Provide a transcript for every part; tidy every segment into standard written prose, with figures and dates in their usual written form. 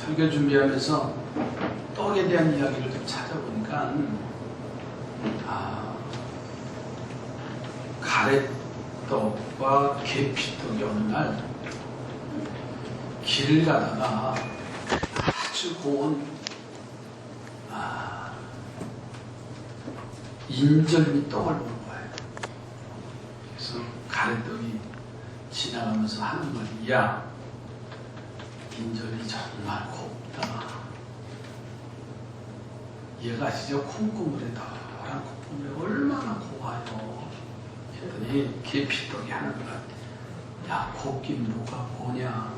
설교 준비하면서 떡에 대한 이야기를 좀 찾아보니까 가래떡과 계피떡이 어느 날 길을 가다가 아주 고운 인절미 떡을 본 거예요. 그래서 가래떡이 지나가면서 하는 말이, 야, 인절미 정말 곱다. 얘가 진짜 콩고물에 노란 콩고물에 얼마나 고와요. 했더니 계피떡이 하는 거야. 야, 곱긴 뭐가 고냐?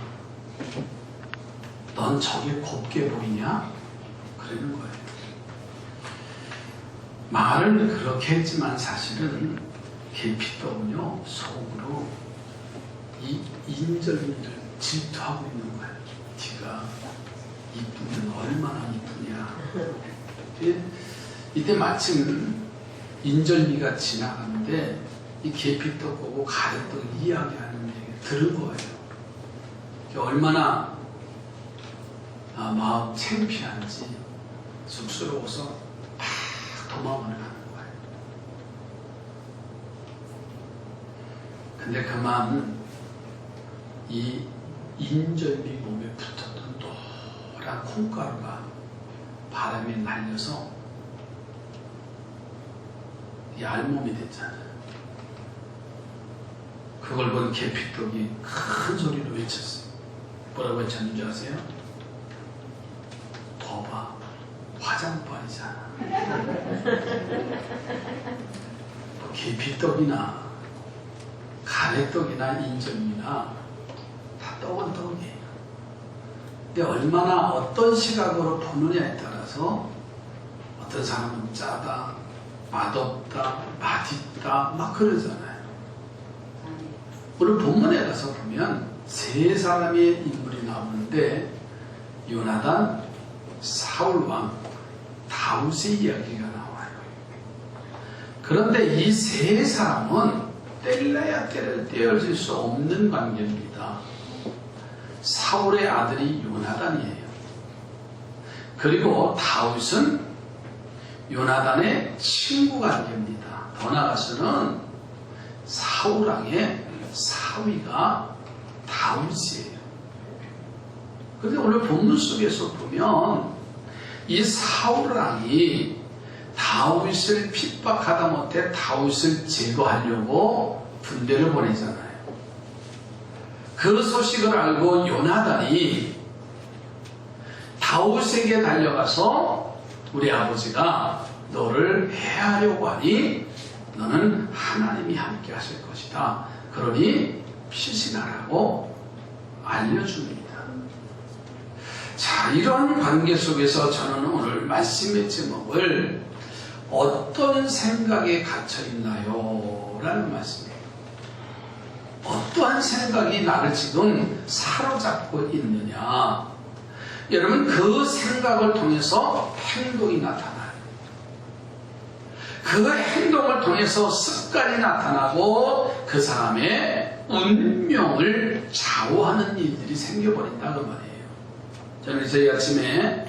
넌 저게 곱게 보이냐? 그러는 거예요. 말은 그렇게 했지만 사실은 계피떡은요, 속으로 이 인절미를 질투하고 있는 거예요. 네가 이쁘면 얼마나 이쁘냐. 이때 마침 인절미가 지나가는데 이 계피떡 보고 가래떡 이야기하는 얘기 들은 거예요. 얼마나 마음 창피한지 쑥스러워서 막 도망을 가는 거예요. 근데 그만 이 인절미 몸에 붙었던 노란 콩가루가 바람에 날려서 이 알몸이 됐잖아요. 그걸 본 계피떡이 큰 소리로 외쳤어요. 뭐라고 외쳤는지 아세요? 거봐, 화장빨이잖아. 계피떡이나 가래떡이나 인절미나 다 떡은 떡이에요. 근데 얼마나 어떤 시각으로 보느냐에 따라서 어떤 사람은 짜다, 맛없다, 맛있다 막 그러잖아요. 오늘 본문에 가서 보면 세 사람의 인물이 나오는데 요나단, 사울왕, 다윗의 이야기가 나와요. 그런데 이 세 사람은 뗄래야 떼어질 수 없는 관계입니다. 사울의 아들이 요나단이에요. 그리고 다윗은 요나단의 친구 관계입니다. 더 나아가서는 사울왕의 사위가 다윗이에요. 그런데 오늘 본문 속에서 보면 이 사울왕이 다윗을 핍박하다 못해 다윗을 제거하려고 군대를 보내잖아요. 그 소식을 알고 요나단이 다윗에게 달려가서 우리 아버지가 너를 해하려고 하니 너는 하나님이 함께 하실 것이다. 그러니 피신하라고 알려줍니다. 자, 이런 관계 속에서 저는 오늘 말씀의 제목을 어떤 생각에 갇혀 있나요? 라는 말씀이에요. 어떠한 생각이 나를 지금 사로잡고 있느냐? 여러분, 그 생각을 통해서 행동이 나타나요. 그 행동을 통해서 습관이 나타나고 그 사람의 운명을 좌우하는 일들이 생겨버린다 그 말이에요. 저는 이 아침에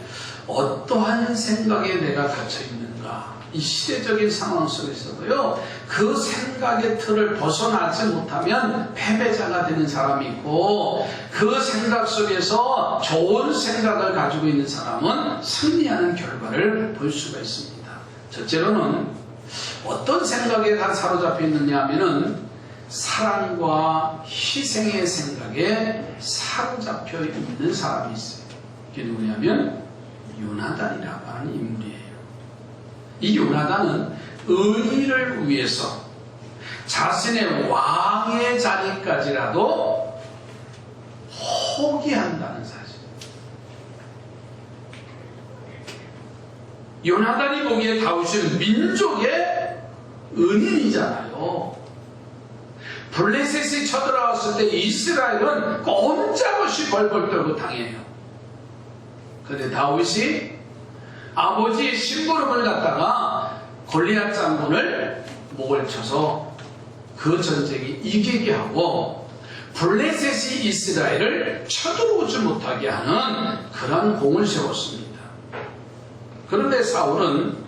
어떠한 생각에 내가 갇혀 있는가, 이 시대적인 상황 속에서도요, 그 생각의 틀을 벗어나지 못하면 패배자가 되는 사람이 있고, 그 생각 속에서 좋은 생각을 가지고 있는 사람은 승리하는 결과를 볼 수가 있습니다. 첫째로는 어떤 생각에 다 사로잡혀 있느냐 하면은 사랑과 희생의 생각에 사로잡혀 있는 사람이 있어요. 그게 누구냐면 요나단이라고 하는 인물이에요. 이 요나단은 의를 위해서 자신의 왕의 자리까지라도 포기한다는 사실. 요나단이 보기에 다윗은 민족의 은인이잖아요. 블레셋이 쳐들어왔을 때 이스라엘은 꼼짝없이 벌벌 떨고 당해요. 그런데 다윗이 아버지의 심부름을 갖다가 골리앗 장군을 목을 쳐서 그 전쟁이 이기게 하고 블레셋이 이스라엘을 쳐들어오지 못하게 하는 그런 공을 세웠습니다. 그런데 사울은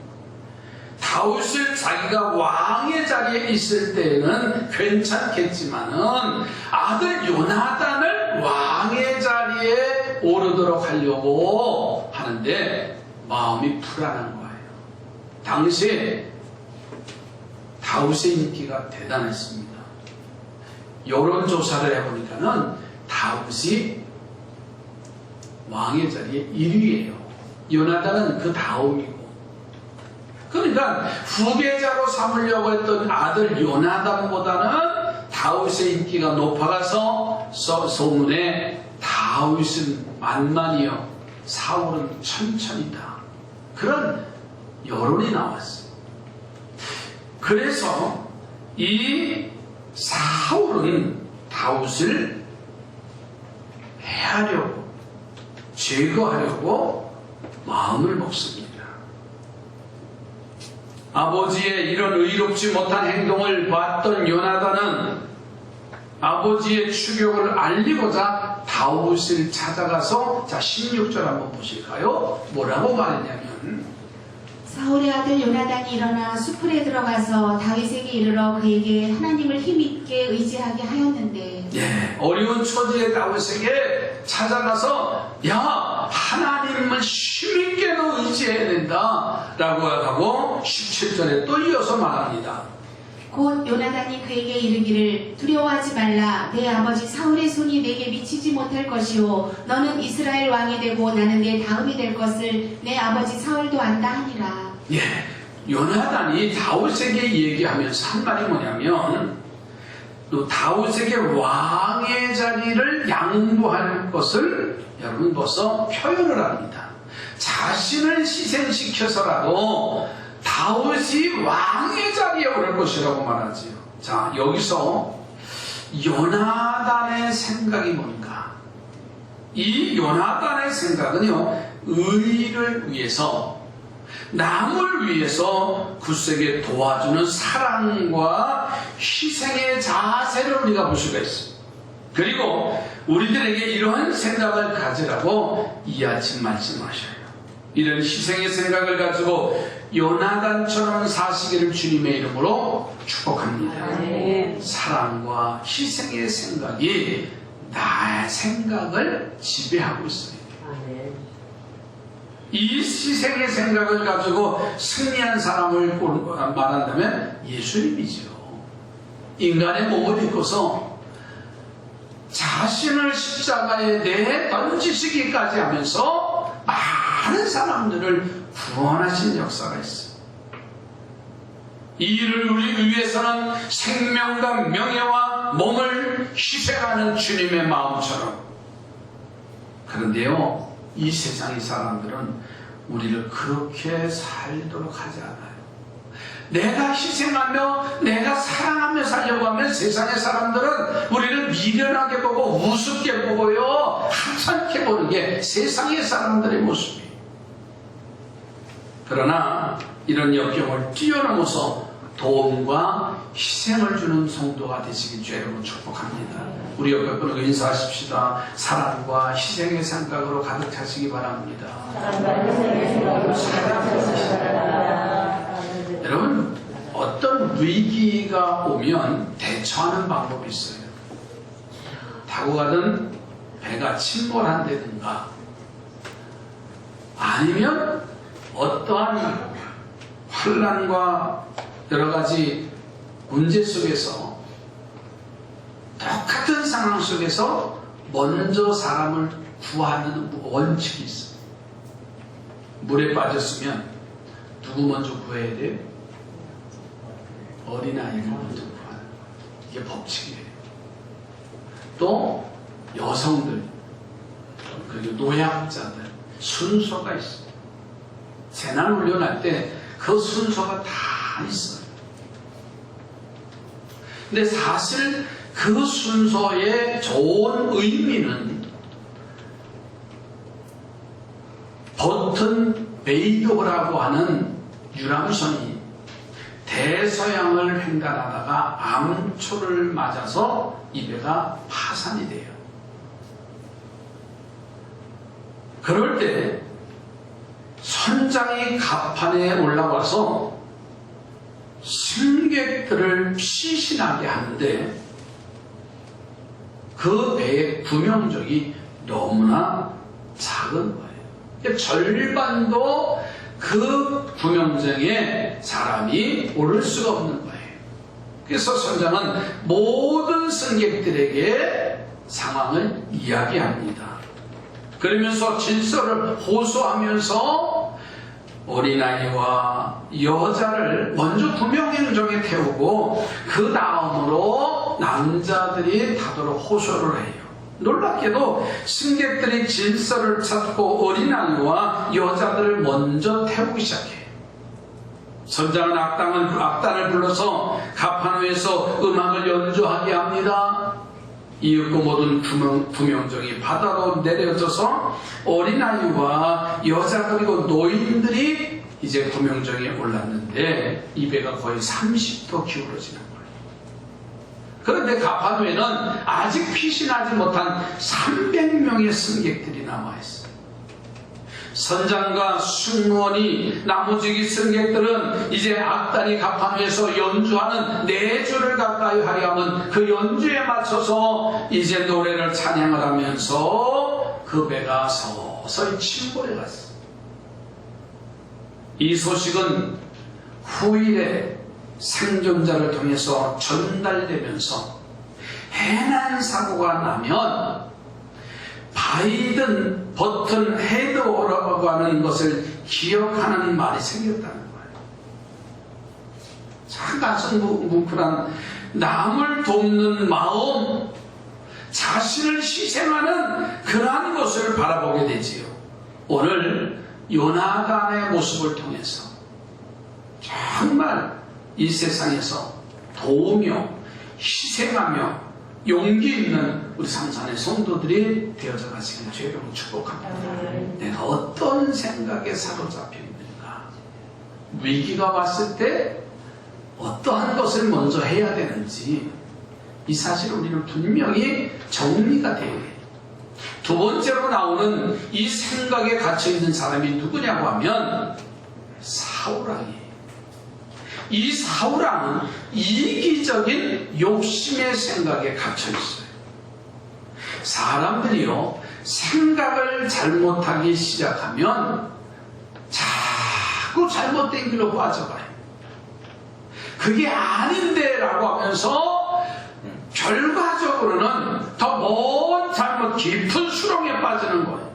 다윗을 자기가 왕의 자리에 있을 때는 괜찮겠지만은 아들 요나단을 왕의 자리에 오르도록 하려고 하는데 마음이 불안한 거예요. 당시에 다윗의 인기가 대단했습니다. 여론조사를 해보니까는 다윗이 왕의 자리에 1위예요. 요나단은 그 다음이고. 그러니까 후계자로 삼으려고 했던 아들 요나단보다는 다윗의 인기가 높아가서 소문에 다윗은 만만이요 사울은 천천이다. 그런 여론이 나왔어요. 그래서 이 사울은 다윗을 해하려고 제거하려고 마음을 먹습니다. 아버지의 이런 의롭지 못한 행동을 봤던 요나단은 아버지의 추격을 알리고자 다윗을 찾아가서, 자 16절 한번 보실까요? 뭐라고 말했냐면, 사울의 아들 요나단이 일어나 수풀에 들어가서 다윗에게 이르러 그에게 하나님을 힘있게 의지하게 하였는데, 예, 어려운 처지의 다윗에게 찾아가서 야 하나님을 힘있게 너 의지해야 된다 라고 하고 17절에 또 이어서 말합니다. 곧 요나단이 그에게 이르기를 두려워하지 말라. 내 아버지 사울의 손이 내게 미치지 못할 것이요 너는 이스라엘 왕이 되고 나는 내 다음이 될 것을 내 아버지 사울도 안다 하니라. 예, 요나단이 다윗에게 얘기하면서 한 말이 뭐냐면, 또 다윗에게 왕의 자리를 양보할 것을 여러분 벌써 표현을 합니다. 자신을 희생시켜서라도 다윗이 왕의 자리에 오를 것이라고 말하지요. 자, 여기서 요나단의 생각이 뭔가? 이 요나단의 생각은요, 의를 위해서, 남을 위해서 굳세게 도와주는 사랑과 희생의 자세를 우리가 볼 수가 있습니다. 그리고 우리들에게 이러한 생각을 가지라고 이 아침 말씀하셔요. 이런 희생의 생각을 가지고 요나단처럼 사시기를 주님의 이름으로 축복합니다. 네. 사랑과 희생의 생각이 나의 생각을 지배하고 있습니다. 이 희생의 생각을 가지고 승리한 사람을 말한다면 예수님이죠. 인간의 몸을 입고서 자신을 십자가에 내어 던지시기까지 하면서 많은 사람들을 구원하신 역사가 있어요. 이 일을 우리 위해서는 생명과 명예와 몸을 희생하는 주님의 마음처럼. 그런데요, 이 세상의 사람들은 우리를 그렇게 살도록 하지 않아요. 내가 희생하며 내가 사랑하며 살려고 하면 세상의 사람들은 우리를 미련하게 보고 우습게 보고요, 하찮게 보는 게 세상의 사람들의 모습이에요. 그러나 이런 역경을 뛰어넘어서 도움과 희생을 주는 성도가 되시길 주 여러분 축복합니다. 우리 옆에 분에게 인사하십시다. 사랑과 희생의 생각으로 가득 차시기 바랍니다. 여러분, 어떤 위기가 오면 대처하는 방법이 있어요. 타고 가던 배가 침몰한다든가, 아니면 어떠한 환난과 여러 가지 문제 속에서, 똑같은 상황 속에서 먼저 사람을 구하는 원칙이 있어요. 물에 빠졌으면 누구 먼저 구해야 돼요? 어린아이를 먼저 구하는, 이게 법칙이에요. 또 여성들, 그리고 노약자들 순서가 있어요. 재난 훈련할 때 그 순서가 다 있어요. 근데 사실 그 순서의 좋은 의미는 버튼 베이더라고 하는 유람선이 대서양을 횡단하다가 암초를 맞아서 이 배가 파산이 돼요. 그럴 때 선장이 갑판에 올라와서 승객들을 피신하게 하는데 그 배의 구명정이 너무나 작은 거예요. 절반도 그 구명정에 사람이 오를 수가 없는 거예요. 그래서 선장은 모든 승객들에게 상황을 이야기합니다. 그러면서 질서를 호소하면서 어린아이와 여자를 먼저 구명정에 태우고 그 다음으로 남자들이 타도록 호소를 해요. 놀랍게도 승객들이 질서를 찾고 어린아이와 여자들을 먼저 태우기 시작해요. 선장은 악단을 불러서 갑판 위에서 음악을 연주하게 합니다. 이윽고 모든 구명정이 바다로 내려져서 어린아이와 여자 그리고 노인들이 이제 구명정에 올랐는데 이 배가 거의 30도 기울어지는 거예요. 그런데 갑판 위에는 아직 피신하지 못한 300명의 승객들이 남아있어요. 선장과 승무원이 나머지 승객들은 이제 악단이 갑판 위에서 연주하는 4주를 가까이 하려 하면 그 연주에 맞춰서 이제 노래를 찬양을 하면서 그 배가 서서히 침몰해 갔어요. 이 소식은 후일에 생존자를 통해서 전달되면서 해난 사고가 나면 바이든 버튼 헤드오라고 하는 것을 기억하는 말이 생겼다는 거예요. 참 가슴 뭉클한 남을 돕는 마음, 자신을 희생하는 그러한 것을 바라보게 되지요. 오늘 요나단의 모습을 통해서 정말 이 세상에서 도우며 희생하며 용기 있는 우리 삼산의 성도들이 되어져 가시길 주의 이름으로 축복합니다. 내가 어떤 생각에 사로잡혀 있는가, 위기가 왔을 때 어떠한 것을 먼저 해야 되는지 이 사실을 우리는 분명히 정리가 되어야 해요. 두 번째로 나오는 이 생각에 갇혀있는 사람이 누구냐고 하면 사울왕이에요. 이 사울왕은 이기적인 욕심의 생각에 갇혀있어요. 사람들이요, 생각을 잘못하기 시작하면 자꾸 잘못된 길로 빠져가요. 그게 아닌데 라고 하면서 결과적으로는 더 먼 잘못 깊은 수렁에 빠지는 거예요.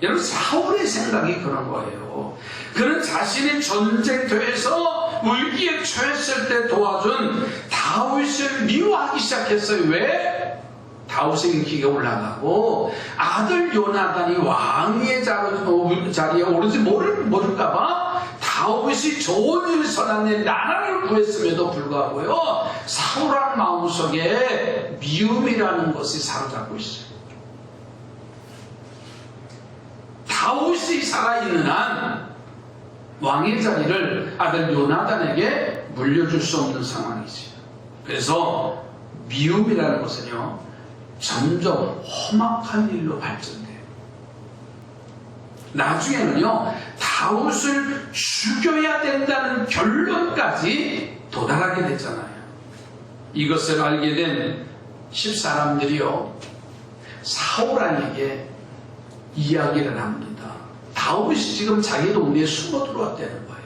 여러분, 사울의 생각이 그런 거예요. 그는 자신이 전쟁터에서 위기에 처했을 때 도와준 다윗을 미워하기 시작했어요. 왜? 다윗의 인기가 올라가고 아들 요나단이 왕의 자리에 오르지 모를까봐 다윗이 좋은 일을 선한 나라를 구했음에도 불구하고요, 사울왕 마음속에 미움이라는 것이 사로잡고 있어요. 다윗이 살아있는 한 왕의 자리를 아들 요나단에게 물려줄 수 없는 상황이지. 그래서 미움이라는 것은요, 점점 험악한 일로 발전돼요. 나중에는요, 다윗을 죽여야 된다는 결론까지 도달하게 되잖아요. 이것을 알게 된 10사람들이요, 사울왕에게 이야기를 합니다. 다윗이 지금 자기 동네에 숨어 들어왔다는 거예요.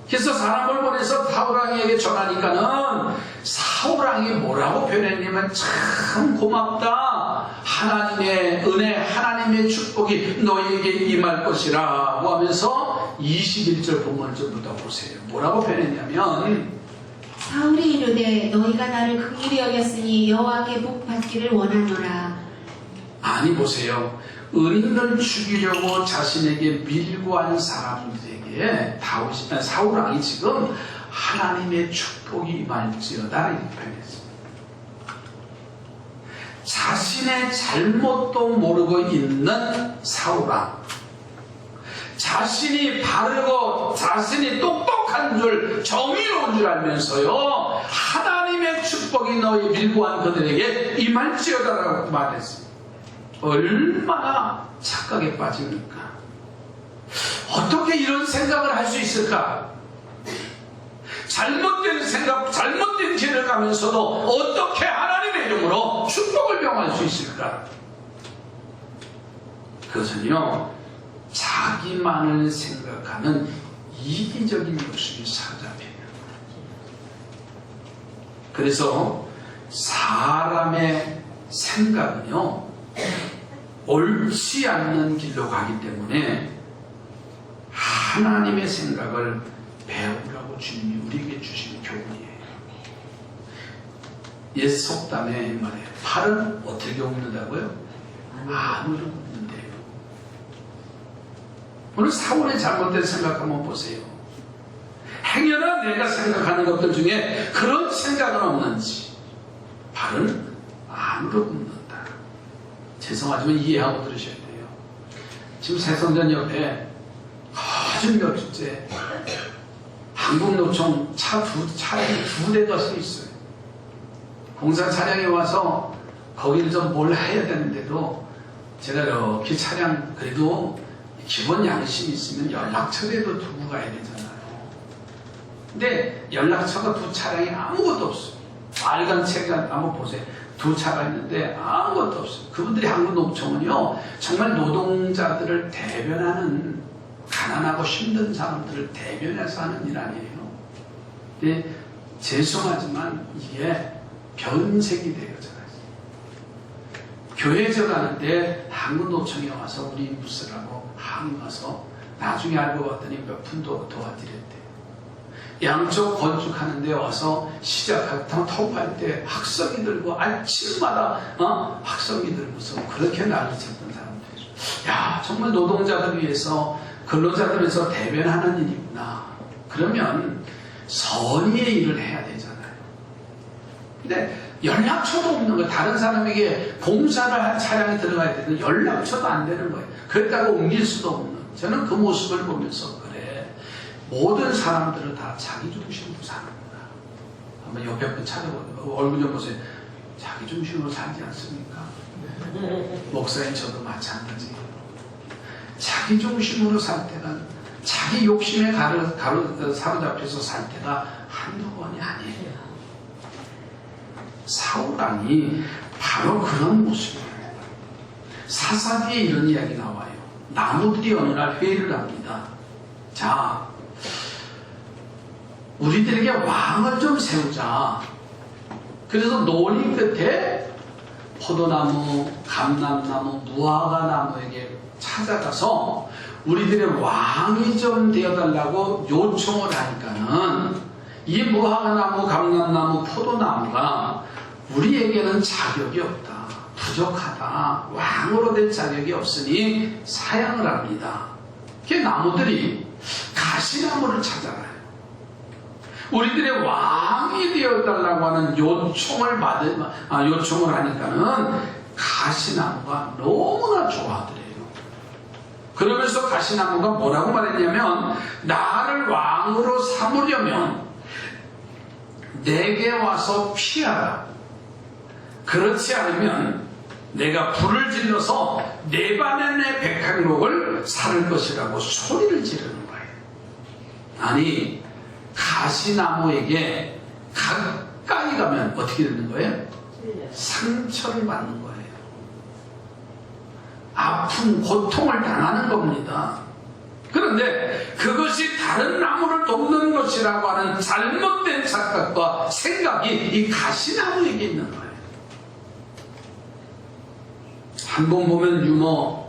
그래서 사람을 보내서 사울왕에게 전하니까는 사울왕이 뭐라고 표현했냐면, 참 고맙다, 하나님의 은혜, 하나님의 축복이 너희에게 임할 것이라고 하면서 21절 본문을 좀 묻어보세요. 뭐라고 표현했냐면, 사울이 이르되 너희가 나를 긍휼히 여겼으니 여호와께 복 받기를 원하노라. 아니 보세요, 은인을 죽이려고 자신에게 밀고한 사람들에게 사울왕이 지금 하나님의 축복이 임할지어다 이렇게 표현했습니다. 자신의 잘못도 모르고 있는 사울왕, 자신이 바르고 자신이 똑똑한 거룩한 줄, 정의로운 줄 알면서요, 하나님의 축복이 너희 밀고한 그들에게 임할지어다라고 말했습니다. 얼마나 착각에 빠집니까? 어떻게 이런 생각을 할 수 있을까? 잘못된 생각, 잘못된 길을 가면서도 어떻게 하나님의 이름으로 축복을 병할 수 있을까? 그것은요, 자기만을 생각하는 이기적인 욕심이 사로잡혀요. 그래서 사람의 생각은요, 옳지 않는 길로 가기 때문에 하나님의 생각을 배우라고 주님이 우리에게 주신 교훈이에요. 옛 속담에 말해, 팔은 어떻게 굽는다고요? 안으로 굽는데요. 오늘 사울의 잘못된 생각 한번 보세요. 행여나 내가 생각하는 것들 중에 그런 생각은 없는지 팔은 안으로 굽는다. 죄송하지만 이해하고 들으셔야 돼요. 지금 새성전 옆에 아주 몇 주째 한국노총 차량이 두 대가 서 있어요. 공사 차량이 와서 거기를 좀 뭘 해야 되는데도 제가 이렇게 차량 그래도 기본 양심이 있으면 연락처라도 두고 가야 되잖아요. 근데 연락처가 두 차량이 아무것도 없어요. 빨간 책을 한번 보세요. 두 차가 있는데 아무것도 없어요. 그분들이 한국노총은요, 정말 노동자들을 대변하는, 가난하고 힘든 사람들을 대변해서 하는 일 아니에요. 근데 죄송하지만 이게 변색이 되어져요. 교회저 가는데 한국노총에 와서 우리 무스라고 항의 와서 나중에 알고 봤더니 몇 푼도 도와드렸대요. 양쪽 건축하는데 와서 시작하다 통과할 때 학성이 들고 아침마다 학성이 들고서 그렇게 난리쳤던 사람들. 야, 정말 노동자들 위해서, 근로자들 위해서 대변하는 일이구나. 그러면 선의의 일을 해야 되잖아요. 근데 연락처도 없는 거예요. 다른 사람에게 봉사를 한 차량이 들어가야 되는데 연락처도 안 되는 거예요. 그랬다고 옮길 수도 없는. 저는 그 모습을 보면서 그래, 모든 사람들은 다 자기 중심으로 사는구나. 한번 옆에 분 찾아보고 얼굴 좀 보세요. 자기 중심으로 살지 않습니까? 목사님 저도 마찬가지예요. 자기 중심으로 살 때는, 자기 욕심에 사로잡혀서 살 때가 한두 번이 아니에요. 사울왕이 바로 그런 모습이에요. 사사기에 이런 이야기 나와요. 나무들이 어느 날 회의를 합니다. 자, 우리들에게 왕을 좀 세우자. 그래서 논의 끝에 포도나무, 감람나무, 무화과나무에게 찾아가서 우리들의 왕이 좀 되어달라고 요청을 하니까는 이 무화과나무, 감람나무, 포도나무가 우리에게는 자격이 없다, 부족하다, 왕으로 될 자격이 없으니 사양을 합니다. 그 나무들이 가시나무를 찾아가요. 우리들의 왕이 되어달라고 하는 요청을 하니까는 가시나무가 너무나 좋아하더래요. 그러면서 가시나무가 뭐라고 말했냐면, 나를 왕으로 삼으려면 내게 와서 피하라. 그렇지 않으면 내가 불을 질러서 네 반의 백향목을 살 것이라고 소리를 지르는 거예요. 아니, 가시나무에게 가까이 가면 어떻게 되는 거예요? 상처를 받는 거예요. 아픔, 고통을 당하는 겁니다. 그런데 그것이 다른 나무를 돕는 것이라고 하는 잘못된 착각과 생각이 이 가시나무에게 있는 거예요. 한 번 보면 유머,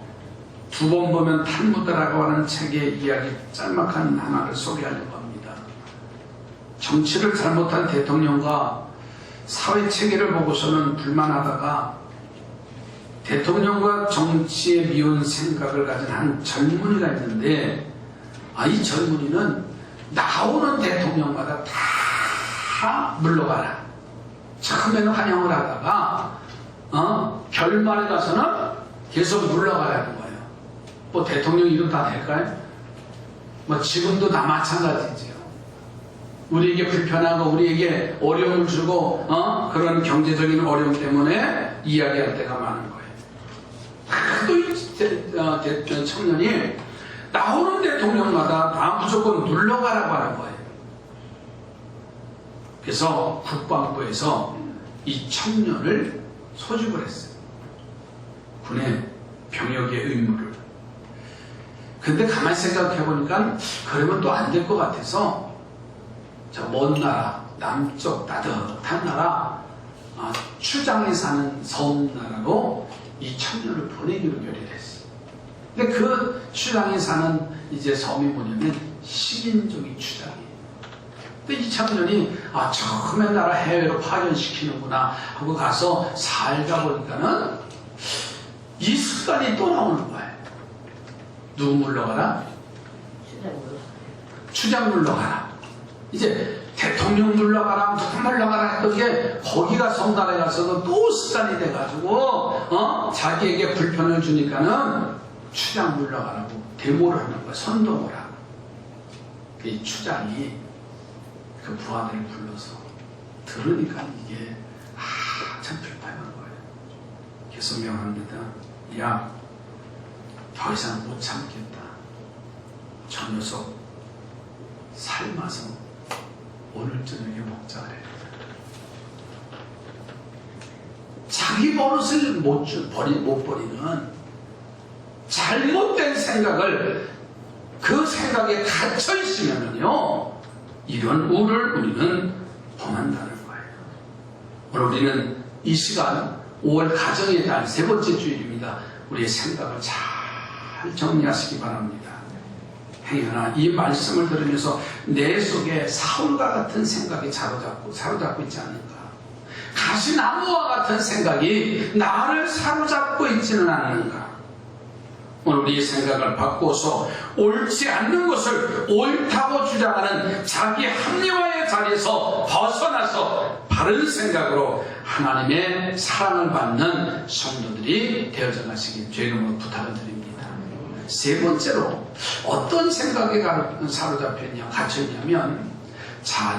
두 번 보면 탈무드라고 하는 책의 이야기 짤막한 하나를 소개하려고 합니다. 정치를 잘못한 대통령과 사회 체계를 보고서는 불만하다가 대통령과 정치에 미운 생각을 가진 한 젊은이가 있는데, 이 젊은이는 나오는 대통령마다 다 물러가라. 처음에는 환영을 하다가 결말에 가서는 계속 물러가라는 거예요. 뭐 대통령 이름 다 될까요? 뭐 지금도 다 마찬가지죠. 우리에게 불편하고 우리에게 어려움을 주고 그런 경제적인 어려움 때문에 이야기할 때가 많은 거예요. 하도 이 청년이 나오는 대통령마다 다 무조건 물러가라고 하는 거예요. 그래서 국방부에서 이 청년을 소집을 했어요. 군의 병역의 의무를. 근데 가만히 생각해 보니까 그러면 또 안 될 것 같아서 저 먼 나라, 남쪽 따뜻한 나라, 추장에 사는 섬나라로 이 청년을 보내기로 결의를 했어요. 근데 그 추장에 사는 이제 섬이 뭐냐면 식인종이 추장이에요. 근데 이 청년이 처음에 나라 해외로 파견시키는구나 하고 가서 살다 보니까는 이 습관이 또 나오는 거예요. 누구 물러가라? 추장 물러가라. 이제 대통령 물러가라, 누구 물러가라 했던 게 거기가 성당에 가서도 또 습관이 돼가지고 자기에게 불편을 주니까는 추장 물러가라고 데모를 하는 거야. 선동을 하고. 이 추장이 그 부하들을 불러서 들으니까 이게 참 불편한 거예요. 그래서 명합니다. 야, 더 이상 못 참겠다. 저 녀석 삶아서 오늘 저녁에 먹자 그래. 자기 버릇을 못 버리는 잘못된 생각을 그 생각에 갇혀 있으면요 이런 우를 우리는 범한다는 거예요. 오늘 우리는 이 시간 5월 가정의 달 세 번째 주일입니다. 우리의 생각을 잘 정리하시기 바랍니다. 행여나 이 말씀을 들으면서 내 속에 사울과 같은 생각이 사로잡고 있지 않는가? 가시나무와 같은 생각이 나를 사로잡고 있지는 않는가? 오늘 우리의 생각을 바꿔서 옳지 않는 것을 옳다고 주장하는 자기 합리화의 자리에서 벗어나서 바른 생각으로 하나님의 사랑을 받는 성도들이 되어져 가시길 주의 이름으로 부탁을 드립니다. 세 번째로 어떤 생각에 사로잡혔냐, 갇혀있냐면,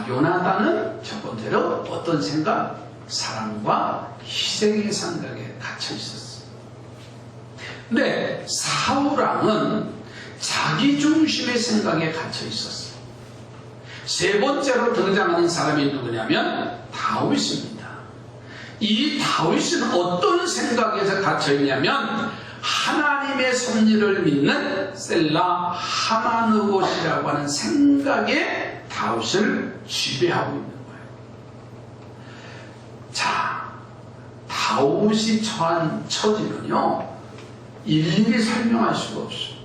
요나단은 첫 번째로 어떤 생각? 사랑과 희생의 생각에 갇혀 있었어요. 근데 사울왕은 자기 중심의 생각에 갇혀 있었어요. 세 번째로 등장하는 사람이 누구냐면 다윗입니다. 이 다윗은 어떤 생각에서 갇혀 있냐면 하나님의 섭리를 믿는 셀라 하마느곳이라고 하는 생각에 다윗을 지배하고 있는 거예요. 자, 다윗이 처한 처지는요 일일이 설명할 수가 없어요.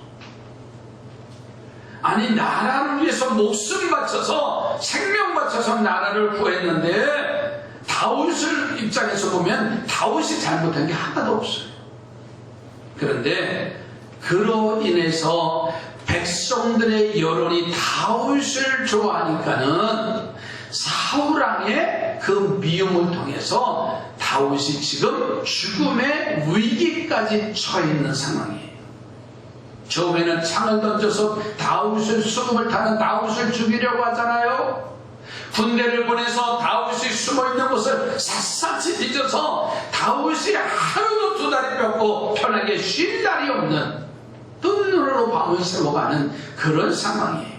아니, 나라를 위해서 목숨 바쳐서 생명 바쳐서 나라를 구했는데 다윗을 입장에서 보면 다윗이 잘못한 게 하나도 없어요. 그런데 그로 인해서 백성들의 여론이 다윗을 좋아하니까는 사울왕의 그 미움을 통해서 다윗이 지금 죽음의 위기까지 처해 있는 상황이에요. 처음에는 창을 던져서 다윗을 수금을 타는 다윗을 죽이려고 하잖아요. 군대를 보내서 다윗이 숨어있는 곳을 샅샅이 뒤져서 다윗이 하루도 두 다리 뻗고 편하게 쉴 날이 없는 뜬눈으로 밤을 새워가는 그런 상황이에요.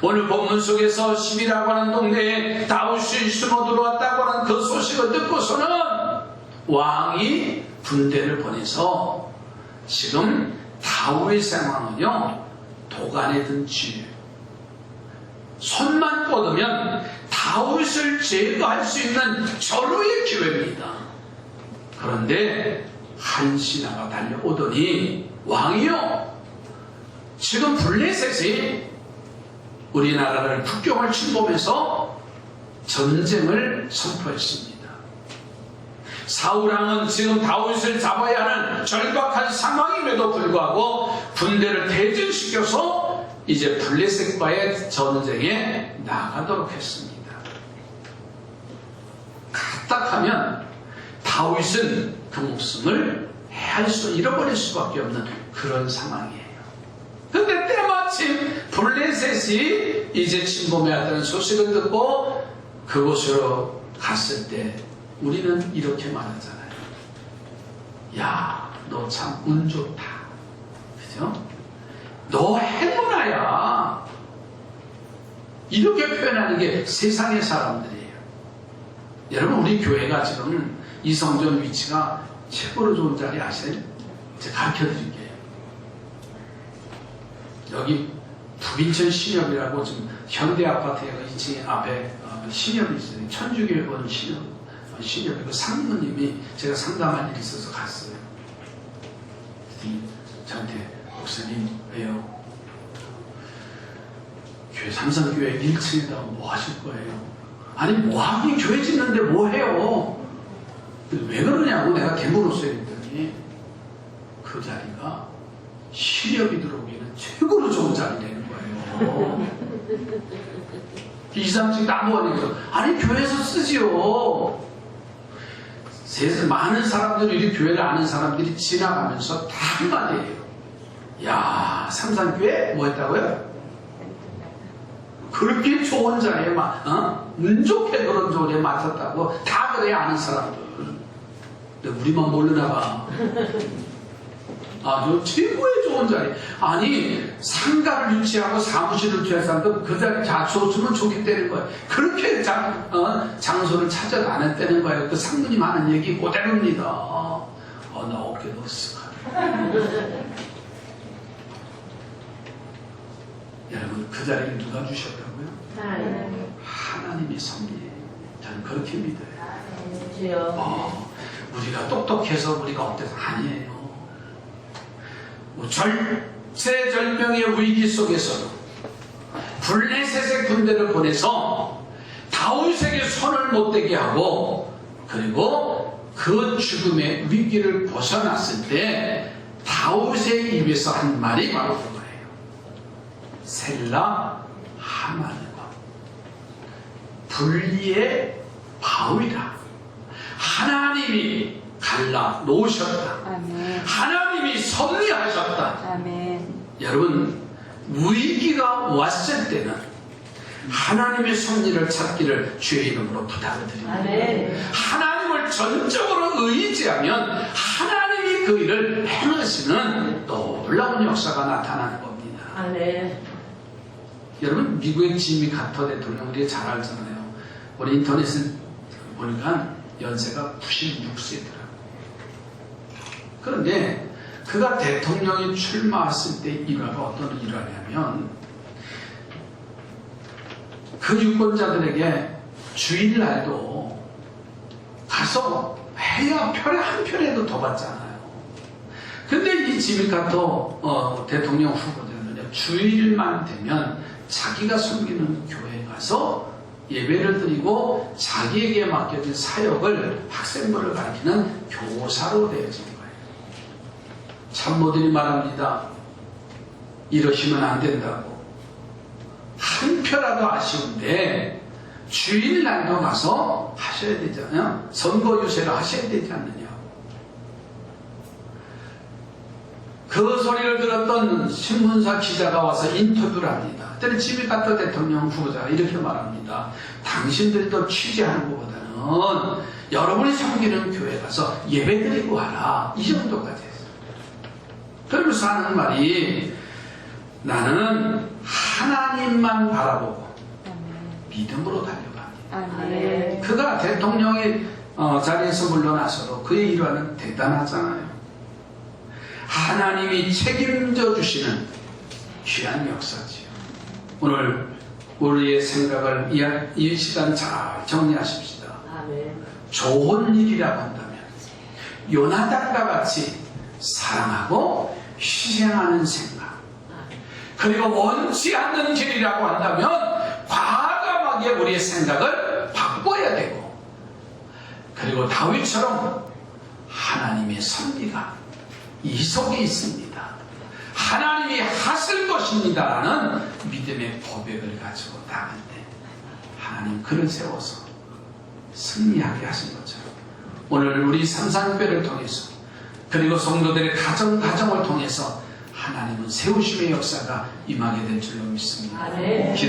오늘 본문 속에서 10이라고 하는 동네에 다윗이 숨어 들어왔다고 하는 그 소식을 듣고서는 왕이 군대를 보내서 지금 다윗의 상황은요 도간에 든 쥐, 손만 뻗으면 다윗을 제거할 수 있는 절호의 기회입니다. 그런데 한 신하가 달려오더니 왕이요, 지금 블레셋이 우리나라를 국경을 침범해서 전쟁을 선포했습니다. 사울왕은 지금 다윗을 잡아야 하는 절박한 상황임에도 불구하고 군대를 퇴진시켜서 이제 블레셋과의 전쟁에 나가도록 했습니다. 까딱하면 다윗은 그 목숨을 잃어버릴 수밖에 없는 그런 상황이에요. 근데 때마침 블레셋이 이제 침범해왔다는 소식을 듣고 그곳으로 갔을 때 우리는 이렇게 말하잖아요. 야, 너 참 운 좋다. 그죠? 너 행운아야. 이렇게 표현하는 게 세상의 사람들이에요. 여러분, 우리 교회가 지금 이성전 위치가 최고로 좋은 자리 아세요? 제가 가르쳐 드릴게요. 여기 북인천 신협이라고 지금 현대 아파트에 2층 앞에 신협이 있어요. 천주교회 본 신협이 그 상무님이 제가 상담할 일이 있어서 갔어요. 저한테 목사님 왜요? 교회 삼성교회 1층에다 뭐 하실 거예요? 아니 뭐 하긴 교회 짓는데 뭐 해요? 왜 그러냐고 내가 대물었어요 했더니 그 자리가 시력이 들어오기는 최고로 좋은 자리라는 거예요. 2, 3층 나무원이죠. 아니 교회에서 쓰지요. 세상 많은 사람들이 우리 교회를 아는 사람들이 지나가면서 다 한마디예요. 야, 삼산교회 뭐 했다고요? 그렇게 좋은 자리에 운 좋게 그런 자리에 맡았다고 다 그래 아는 사람들. 근데 우리만 모르나 봐. 저 최고의 좋은 자리. 아니 상가를 유치하고 사무실을 유치한 사람도 그 자리 줬으면 좋겠다는 거예요. 그렇게 장소를 찾아다녔다는 거예요. 그 상무님 하는 얘기 그대로입니다. 나 어깨도 쓱하다. 여러분 그 자리를 누가 주셨다고요? 하나님이 섭리해요. 저는 그렇게 믿어요. 우리가 똑똑해서 우리가 어때서 아니에요. 절체절명의 위기 속에서도 블레셋의 군대를 보내서 다윗에게 손을 못 대게 하고 그리고 그 죽음의 위기를 벗어났을 때 다윗의 입에서 한 말이 바로 그거예요. 셀라 하마느와 분리의 바위라. 하나님이 갈라 놓으셨다. 아멘. 하나님이 섭리하셨다. 아멘. 여러분 위기가 왔을 때는 하나님의 섭리를 찾기를 주의 이름으로 부탁을 드립니다. 아멘. 하나님을 전적으로 의지하면 하나님이 그 일을 행하시는 놀라운 역사가 나타나는 겁니다. 아멘. 여러분 미국의 지미 카터 대통령 우리가 잘 알잖아요. 우리 인터넷에 보니까 연세가 96세더라고요. 그런데 그가 대통령이 출마했을 때 일화가 어떤 일화냐면 그 유권자들에게 주일날도 가서 해야 표를 한 표라도 더 받잖아요. 근데 이 지미 카터 대통령 후보자는요, 주일만 되면 자기가 섬기는 교회에 가서 예배를 드리고 자기에게 맡겨진 사역을 학생들을 가르치는 교사로 되어진 거예요. 참모들이 말합니다. 이러시면 안 된다고. 한 표라도 아쉬운데 주일날도 가서 하셔야 되잖아요. 선거 유세를 하셔야 되지 않느냐. 그 소리를 들었던 신문사 기자가 와서 인터뷰를 합니다. 그때는 지미 카터 대통령 후보자가 이렇게 말합니다. 당신들도 취재하는 것보다는 여러분이 섬기는 교회 가서 예배드리고 하라. 이 정도까지 했어요. 그러면서 하는 말이 나는 하나님만 바라보고 믿음으로 달려갑니다. 아멘. 그가 대통령의 자리에서 물러나서도 그의 일화는 대단하잖아요. 하나님이 책임져 주시는 귀한 역사지요. 오늘 우리의 생각을 이 시간 잘 정리하십시다. 아멘. 좋은 일이라고 한다면 요나단과 같이 사랑하고 희생하는 생각, 그리고 원치 않는 길이라고 한다면 과감하게 우리의 생각을 바꿔야 되고, 그리고 다윗처럼 하나님의 섭리가 이 속에 있습니다. 하나님이 하실 것입니다라는 믿음의 고백을 가지고 나갈 때 하나님 그를 세워서 승리하게 하신 것처럼 오늘 우리 삼산교회를 통해서 그리고 성도들의 가정을 통해서 하나님은 세우심의 역사가 임하게 될 줄로 믿습니다. 아멘.